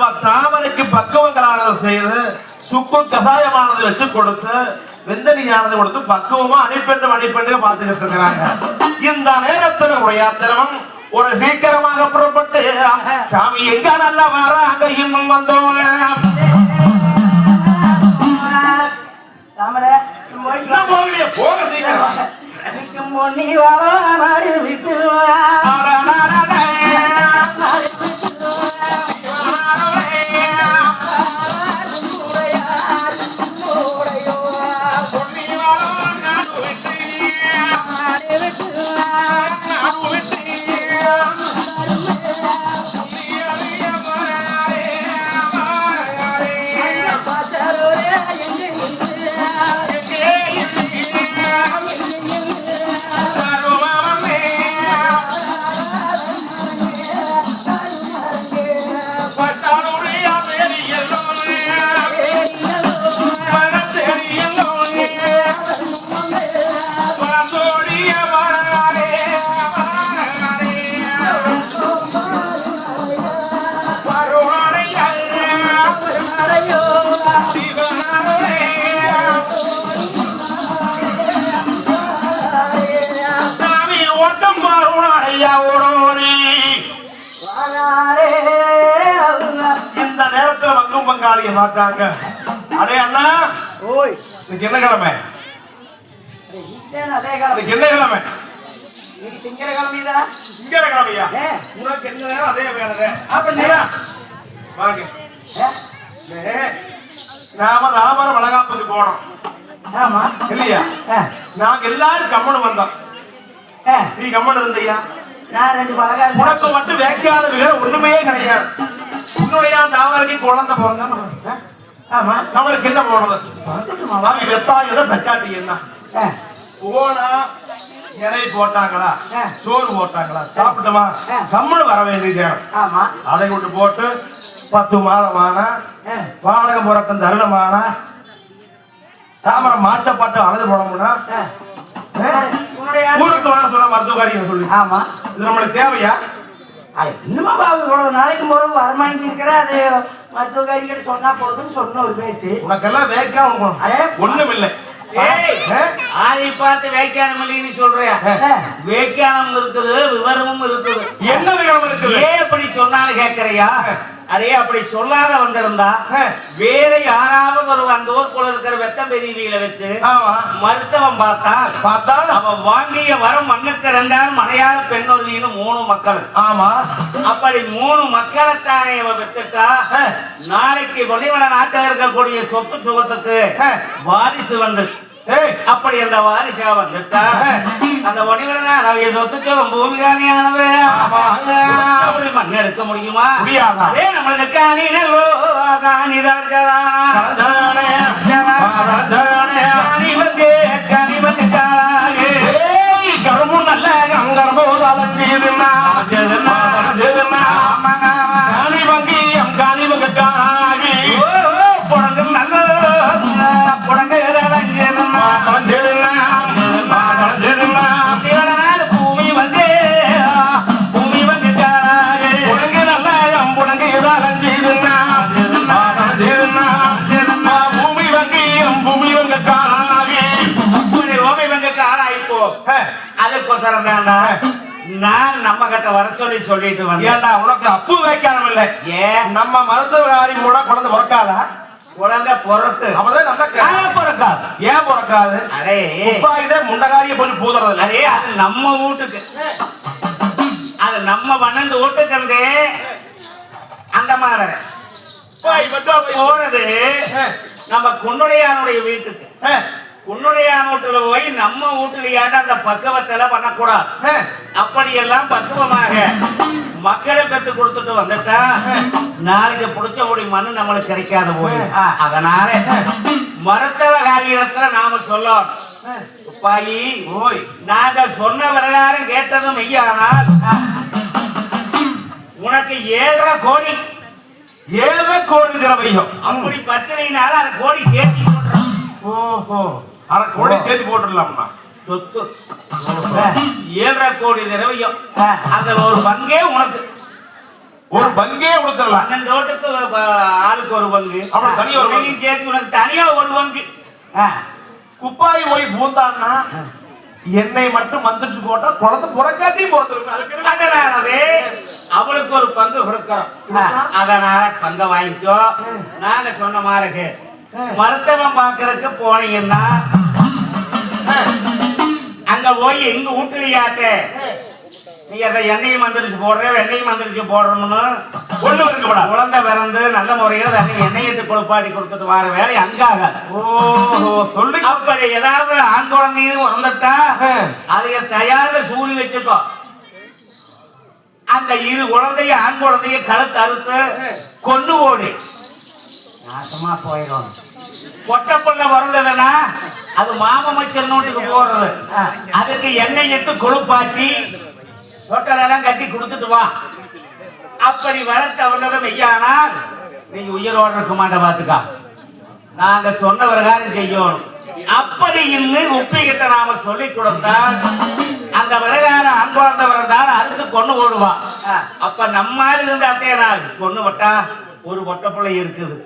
அப்ப தாமரைக்கு பக்குவங்களானது செய்து சுக்கு கசாயமானது வச்சு கொடுத்து வெந்தனியானது கொடுத்து பக்குவமா அணிப்பெண்டு பார்த்துக்கிட்டு இருக்கிறாங்க. இந்த நேரத்துல உரையாத்திரம் ஒரு சீக்கிரமாக புறப்பட்டு சாமி எங்க நல்லா வர அங்க இன்னும் வந்தவங்க போக இந்த நேரத்துல மங்கும் பங்காளிய பார்த்தாங்க. அடே அண்ணா, இன்னைக்கு என்ன கிழமை? என்ன கிழமை? திங்கட்கிழமையா? உனக்கு என்ன நேரம் அதே வேலை. வாங்க, நாம தாமரை வளகாப்புக்கு போனோம் இல்லையா? நாங்க எல்லாரும் கம்மனு வந்தோம். நீ கம்மனு இருந்தியா? உனக்கு மட்டும் வேக்காத வேற ஒண்ணுமே கிடையாது. உன்னுடைய தாமரைக்கு குழந்தை பிறந்தா நம்மளுக்கு என்ன போனது? வெத்தாயம் பெச்சாட்டி என்ன போனா இலை போட்டாங்களா, சோறு போட்டாங்களா, சாப்பிட்டோமா, கம்மனு வர வேண்டியது. அதை கொண்டு போட்டு 10 மாதமான வாடகை புறக்கம் தருணமான தாமரை மாற்றப்பட்டு அழுது போனோம்னா ஊருக்கு வர சொல்ல மருத்துவக்காரியை சொல்லி. ஆமா, இது நம்மளுக்கு தேவையா? இன்னும் நாளைக்கு போறது வரமாங்கி இருக்கிற அது மருத்துவக்காரிகிட்ட சொன்னா போதுன்னு சொன்ன ஒரு பேச்சு. உனக்கெல்லாம் வேக்கா ஒண்ணும் இல்லை. ஆரை பார்த்து வேக்கானம் இல்லைன்னு சொல்றியா? வேக்கானம் இருக்குது, விவரமும் இருக்குது. என்ன விவரம் இருக்குது? ஏன் அப்படி சொன்னாலும் கேட்கறியா? அதே அப்படி சொல்லாத வந்திருந்தா வேற யாராவது ஒரு அந்த ஊருக்குள்ள இருக்கிற வெத்தம் பெரியவியில வச்சு மருத்துவம் பார்த்தா அவன் வாங்கிய வரம் மண்ணுக்கு 2 மலையாள பெண்ணொருவின்னு 3 மக்கள். ஆமா, அப்படி 3 மக்களைத்தானே அவன் பெற்றுட்டா நாளைக்கு பொன்னிவள நாட்டில் இருக்கக்கூடிய சொத்து சுகத்துக்கு வாரிசு வந்து அப்படி அந்த வாரிசா வந்துட்டா அந்த பொன்னிவளனா சொத்து சுகம் பூமிகானியானது அப்படி மண் எடுக்க முடியுமா? முடியாது. அதே நம்மளுக்கு காணினோ நான் நம்ம கிட்ட வர சொல்லிட்டு வந்தேன். உனக்கு அப்பு வைக்காம இல்ல? ஏன் நம்ம மருத்துவகாரி கூட குழந்தை பிறக்காதா? குழந்தை பிறக்கு பிறக்காது. ஏன் பிறக்காது? அரே முண்டகாரிய போய் பூதுறது. அரே அது நம்ம வீட்டுக்கு, அது நம்ம 12 வீட்டுக்கு இருந்தே அந்த மாதிரி போறது நம்ம குன்னுடையானுடைய வீட்டுக்கு. குன்னுடையான் வீட்டுல போய் நம்ம வீட்டுலயாட்ட அந்த பக்குவத்தை பண்ணக்கூடாது. அப்படியெல்லாம் பக்குவமாக மக்களை பெற்று கொடுத்துட்டு வந்துட்டா நாளைக்கு புடிச்ச ஓடி மண்ணு நம்மளுக்கு கிடைக்காத போய். அதனால மருத்துவ காரியத்துல நாம சொல்லணும். துப்பாயி ஓய், நாங்க சொன்ன வரலாறும் கேட்டதும் மெய்யானால் உனக்கு 7.5 கோடி 7.5 கோடி திரவியம். அப்படி பத்தினால அந்த கோடி சேர்த்து போட்டுறோம். ஓஹோ, 1/2 கோடி சேர்த்து போட்டுடலாம்னா சொத்து 7.5 கோடி திரவியம். அதுல ஒரு பங்கே உனக்கு. ஒரு பங்கே கொடுத்துடலாம். 12 ஓட்டுக்கு ஆளுக்கு ஒரு பங்கு. அப்புறம் தனி ஒரு பங்கு. உன்னையும் சேர்த்து உனக்கு தனியா ஒரு பங்கு. குப்பாய் போய் பூந்தான்னா என்னை மட்டும் வந்துட்டு போட்டா குழந்தை புறக்காட்டியும் போறதுருக்கு. அதுக்கு அதனாலவே அவளுக்கு ஒரு பங்கு கொடுக்கிறோம். அதனால பங்க வாங்கிக்கோ. நாங்க சொன்ன மாதிரி மருத்துவம் பாக்குறதுக்கு போனீங்கன்னா அங்க போய் எங்க வீட்டுலயாட்ட நீ அதை எண்ணெயும் மந்திரிச்சு போடுற வெண்ணையும் மந்திரிச்சு போடுறோம்னு ஒண்ணு இருக்கக்கூடாது. குழந்தை பிறந்து நல்ல முறையில் எண்ணெயத்தை குளிப்பாட்டி கொடுத்துட்டு வர வேலை அங்காக. ஓஹோ சொல்லி அப்படி ஏதாவது ஆண் குழந்தையும் வந்துட்டா அதைய தயார சூழி வச்சுக்கோ. அந்த இரு குழந்தைய ஆண் குழந்தைய கழுத்து அறுத்து கொண்டு ஓடி நாசமா போயிடும். பொட்ட புள்ள பிறந்ததுன்னா அது மாமச்சர் நோட்டுக்கு போடுறது. அதுக்கு எண்ணெய் இட்டு கொழுப்பாட்டி தொட்டலெல்லாம் கட்டி கொடுத்துட்டு வா. அப்படி வளர்த்து அவர்களிடம் மெய்யானால் நீங்க உயிரோடு இருக்க மாட்ட பாத்துக்கா. நாங்க சொன்ன பிரகாரம் செய்யணும். அப்படி இன்னும் உப்பிக்கிட்ட நாம சொல்லி கொடுத்தால் அந்த பிரகாரம் அன்புழந்த பிறந்தால் அறுத்து கொண்டு போடுவா. அப்ப நம்ம இருந்தாத்தே கொண்டு விட்டா ஒரு பொட்ட பிள்ளை இருக்குது.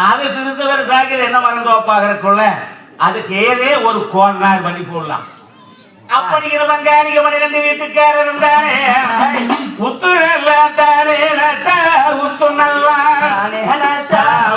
அது திருத்தவர் சாக்கியது என்ன மறந்து வைப்பாகிறக்குள்ள அதுக்கு ஏதே ஒரு கோன்னார் பண்ணி போடலாம். அப்படி இருவங்காரிக 12 வீட்டுக்காரர் இருந்தானே உத்து நல்லா தானே உத்து நல்லா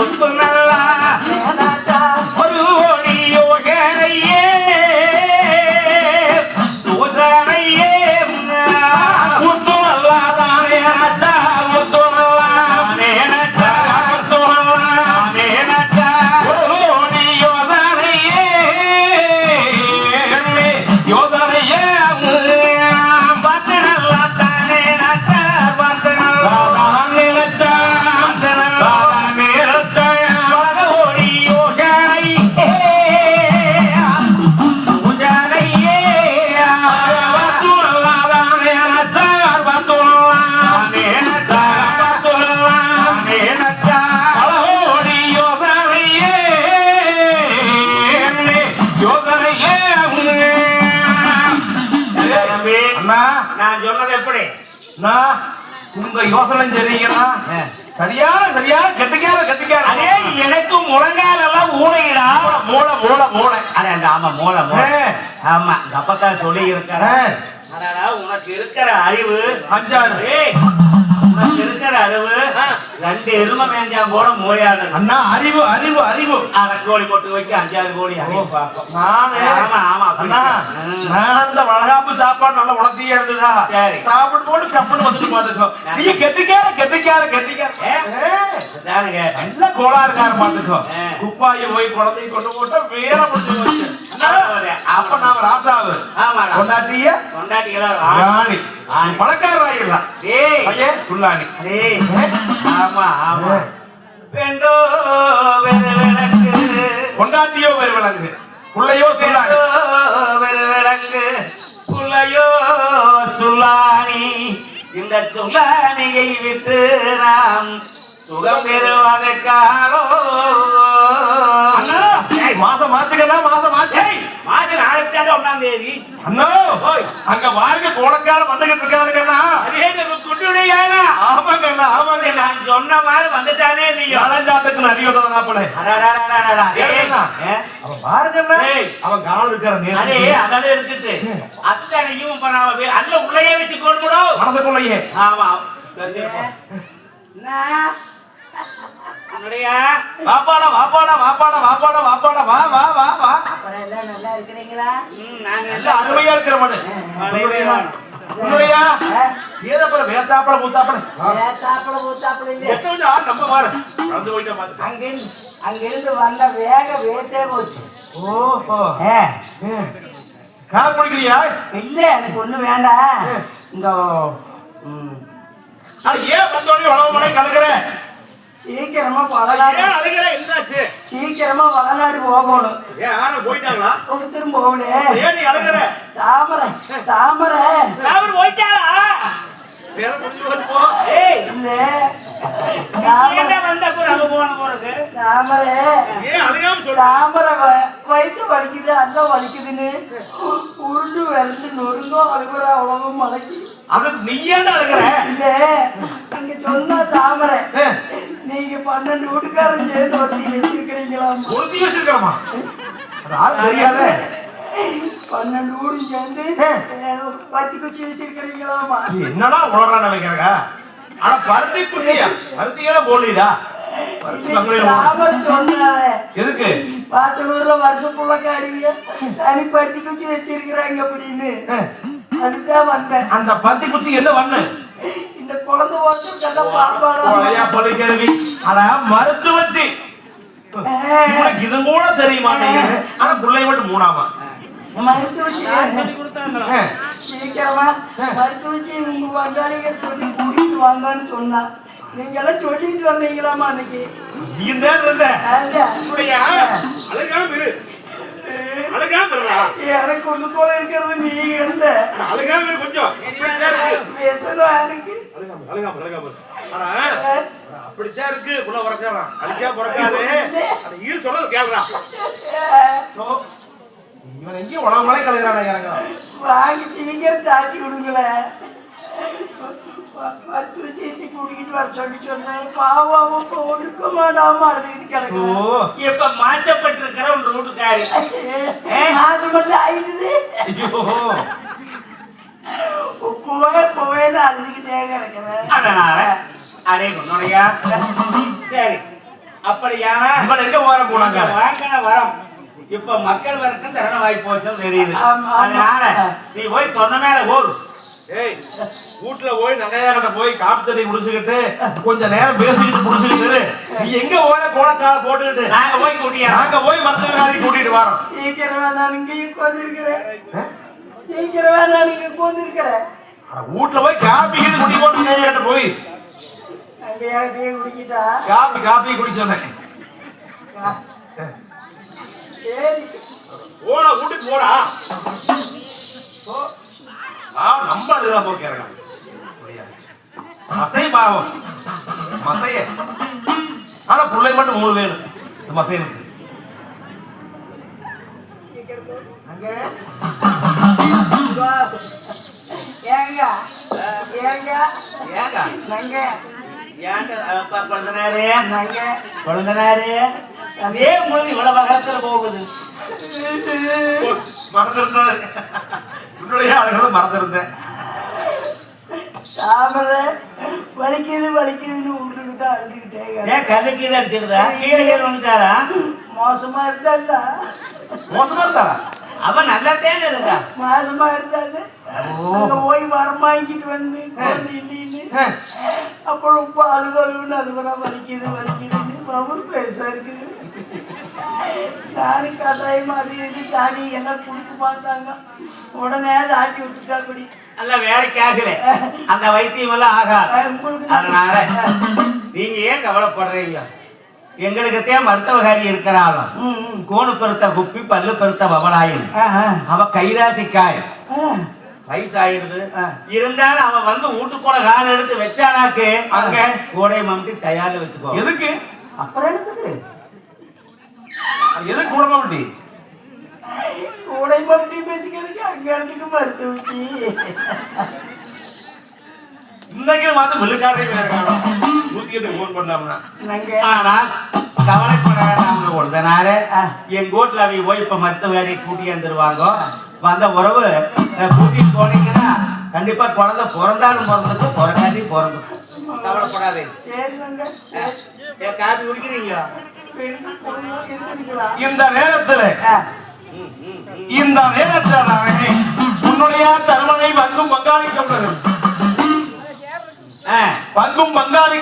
உத்து நல்லா ஒரு ஓடி யோகனையே யோசனையே உத்து நல்லா தானே உத்து நல்லா உத்து நல்லா ஒரு ஓடி யோசனையே யோசனையே பத்து நல்லா தானே பத்து நல்லா நான் சொன்னது எப்படி? உங்க யோசனை சரிங்கன்னா சரியான கெட்டிக்கார அதே எனக்கு முழங்கால எல்லாம் ஊனையிடா. மூளை மூளை மூளை அட ஆமா மூளை மூளை. ஆமா கப்பத்தா சொல்லி இருக்கிற உனக்கு இருக்கிற அறிவு 5-6. உனக்கு இருக்கிற அறிவு 2 எருமை மேஞ்சா கூட மூளையாது. அண்ணா அறிவு அறிவு அறிவு கோழி போட்டு வைக்க 5-6 கோழி. ஆமா ஆமா அண்ணா நான் அந்த வளகாப்பு சாப்பாடு நல்லா உணர்த்தியே இருந்ததா சரி சாப்பிட்டு போட்டு கப்புன்னு வந்துட்டு பாத்துக்கோ. நீங்க கெட்டிக்கார நல்ல கோளாறுக்கார பாத்துக்கோ. குப்பாயை போய் குழந்தைய கொண்டு போட்டா வேற முடிச்சு வச்சு அப்ப நாம ராசாவு கொண்டாட்டிய ராணி பழக்காரராயிடலாம். ஆமா ஆமா பெண்டோ விளக்கு கொண்டாட்டியோ வேறு விளங்கு புள்ளையோ சொல்லாங்க விளக்கு புள்ளையோ சுல்லானி. இந்த சுல்லானியை விட்டு நாம் சுகம் பெறுவதற்காரோ மாசம் மாத்துக்கலாம் மாசம் மாத்தி மாசம் 1ஆம் தேதி அண்ணா அங்க வாழ்க்கை கோலக்காலம் வந்துகிட்டு இருக்காருங்கண்ணா. ஆமாங்கண்ணா ஆமாங்க நான் சொன்ன மாதிரி வந்துட்டானே. நீ அலஞ்சாத்துக்கு நிறைய போல அவன் பாருங்கண்ணா அவன் காலம் இருக்கிற அதே அதாவது இருக்குது. அத்தனையும் இப்ப நாம அல்ல உள்ளே வச்சு கொண்டு மனதுக்குள்ளையே. ஆமா வாப்பாடா வாப்பாடா வாப்பாடா வாப்பாடா வாப்பாடா வா வா வா வா. நல்லா இருக்கிறீங்களா? நாங்க எல்லாம் அருமையா இருக்கிற மாட்டேன். வேத்தாப்பட மூத்தாப்பட நம்ம வாரு நடந்து போயிட்டா அங்கிருந்து வந்த வேக வேட்டே போச்சு. ஓஹோ கார் குடிக்கிறியா? இல்ல எனக்கு ஒண்ணு வேண்டாம். இங்க ஏன் வந்தோடனே வளவு மலை கலக்குற? சீக்கிரமா வளநாடு சீக்கிரமா வளநாடு போகணும். போயிட்டாங்களா? ஒருத்தரும் போகல. ஏன் நீ அழுகுற? தாமரை தாமரை போயிட்டாளா? வயிற்று வலிக்குது அந்த வலிக்குதுன்னு உருண்டு விளைஞ்சு நொறுங்கோ அழுகுற அவ்வளவு மலைக்கு அது நீயே அழுகுற. இல்ல அங்க சொன்னா தாமரை நீங்க 12 வீட்டுக்காரன் சேர்ந்து ஒருத்தி வச்சிருக்கிறீங்களா? ஒருத்தி வச்சிருக்கிறோமா? அது ஆள் தெரியாத 12 வீடும் சேர்ந்து பத்தி குச்சி வச்சிருக்கிறீங்களாமா? என்னடா உணர்றான வைக்கிறாங்க? ஆனா பருத்தி குச்சியா? பருத்தியே போலிடா. சொன்னாலே எதுக்கு பாச்சலூர்ல வருஷம் புள்ளக்காரிங்க தனி பத்தி குச்சி வச்சிருக்கிறாங்க அப்படின்னு அதுதான் வந்தேன். அந்த பருத்தி குச்சி என்ன பண்ணு? இந்த குழந்தை வாசல் பாப்பாரா பழிக்கிறது. ஆனா மருத்து வச்சு இது கூட தெரிய மாட்டேங்குது. ஆனா பிள்ளை மட்டும் மூணாமா மருத்து வச்சு சொல்லி கொடுத்தாங்களா? சீக்கிரமா மருத்து வச்சு உங்க வந்தாளிகள் சொல்லி கூட்டிட்டு வாங்கன்னு சொன்னா நீங்க எல்லாம் சொல்லிட்டு வந்தீங்களாமா அன்னைக்கு? எனக்கு ஒண்ணு போல இருக்கிறது நீங்க இருந்த கொஞ்சம் பேசணும் எனக்கு அப்படித்தான் இருக்கு. உள்ள உறக்கலாம் அழிச்சா பிறக்காது. ஈர் சொல்றது கேள்றான். இவன் எங்கேயும் உலகமலை கலைஞரான வாங்கி சீக்கிரம் சாட்சி கொடுங்களேன். 10 சீட்டி குடிக்கிட்டு வர சொல்லி சொன்னேன். பாவாவும் கொடுக்க மாட்டாம அழுதுகிட்டு கிடக்கும். இப்ப மாற்றப்பட்டிருக்கிற ஒரு ரூட்டுக்காரு மாசம் ஆயிடுது. போவேன்னு அழுதுகிட்டே கிடக்கிறேன். அதனால அதே உன்னுடைய சரி அப்படியான இவன் எங்க ஓர போனாங்க? வாங்கின வரம் இப்ப மக்கள் வரைக்கும் திறன வாய்ப்பு போச்சுன்னு தெரியுது. ஆமா. அதனால நீ போய் சொன்ன மேல ஓடு. ஏய் வீட்டுல போய் நகையாட்ட போய் காப்பு தண்ணி குடிச்சுக்கிட்டு கொஞ்ச நேரம் பேசிக்கிட்டு குடிச்சுக்கிட்டு நீ எங்க ஓர கோலக்கால போட்டுக்கிட்டு நாங்க போய் கூட்டியா நாங்க போய் மத்தவங்க கூட்டிட்டு வரோம். சீக்கிரமா நான் இங்கே உட்காந்துருக்கிறேன். சீக்கிரமா நான் இங்க உட்காந்துருக்கிறேன். வீட்டுல போய் காப்பி கீழே குடி போட்டு நகையாட்ட போய் அங்கே குடிக்கிட்டா காப்பி குடி சொன்னேன். சரி போடா வீட்டுக்கு போடா. நம்ம அதுதான் போக்கிறாங்க மசை பாவம் மசைய. ஆனா பிள்ளை மட்டும் 3 வேணும் இந்த மசைனுக்கு. அங்க ஏங்க ஏங்க ஏங்க நங்க ஏங்க அப்பா குழந்தனாரு நங்க குழந்தனாரு அதே மொழி இவ்வளவு பக்கத்துல போகுது. மறந்துருந்தேன். உன்னுடைய ஆளுகளை மறந்துருந்தேன். தாமரை வலிக்குது வலிக்குதுன்னு விட்டுக்கிட்டா அழுதுகிட்டே ஏன் கல்லுக்கு இதை அடிச்சிருந்தா கீழே கீழே வந்துட்டாரா? மோசமா இருந்தா மோசமா இருந்தாரா? அவன் நல்லா தேங்க இருந்தா மோசமா இருந்தாங்க. அங்க போய் வரமாங்கிட்டு வந்து குழந்தை இல்லைன்னு அப்புறம் உப்பு அலுவலுன்னு அலுவலா வலிக்குது வலிக்குதுன்னு அவர் பேச இருக்குது. நானும் கட்டாயம் அது சாணி எல்லாம் குடிச்சு பார்த்தாங்க. உடனே ஆட்டி விட்டுட்டா குடி. நல்ல வேலைக்கு ஆகல அந்த வைத்தியம் எல்லாம் ஆகாது. உங்களுக்கு அதனால நீங்க ஏன் கவலைப்படுறீங்க? எங்களுக்கு மருத்துவகாரி இருக்கிறாளாம். கோணு பெருத்த குப்பி பல்லு பெருத்த பவனாயும் அவ கைராசிக்காய் வயசாயிடுது. இருந்தாலும் அவன் வந்து வீட்டுக்குள்ள கால எடுத்து வச்சானாக்கு அங்க கோடை மம்டி தயாரில் வச்சுக்கோ. எதுக்கு? அப்புறம் எடுத்துக்கு எதுக்கு கூட மாட்டி கூடை மம்டி பேசிக்கிறதுக்கு அங்க இடத்துக்கு மறுத்து வச்சு இன்னைக்கு பார்த்து மில்லுக்காரே இருக்காங்க. 108 போன் பண்ணலாம்னா ஆனால் கவலைப்பட வேண்டாம். ஒருத்தனால என் வீட்டுல அவங்க போய் இப்ப மருத்துவரை கூட்டி வந்துருவாங்க. வந்த உறவு கூட்டிட்டு போனீங்கன்னா கண்டிப்பா குழந்தை பிறந்தாலும் பிறந்துக்கும் பிறக்காட்டி பிறந்துக்கும். கவலைப்படாதே. காப்பி குடிக்கிறீங்க? இந்த நேரத்துல உன்னுடைய தருமனை பங்கும் பங்காளி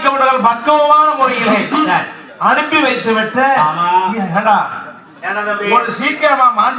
கவுடர்கள் பக்குவமான முறையிலே அனுப்பி வைத்து விட்டு சீக்கிரமா மாந்தி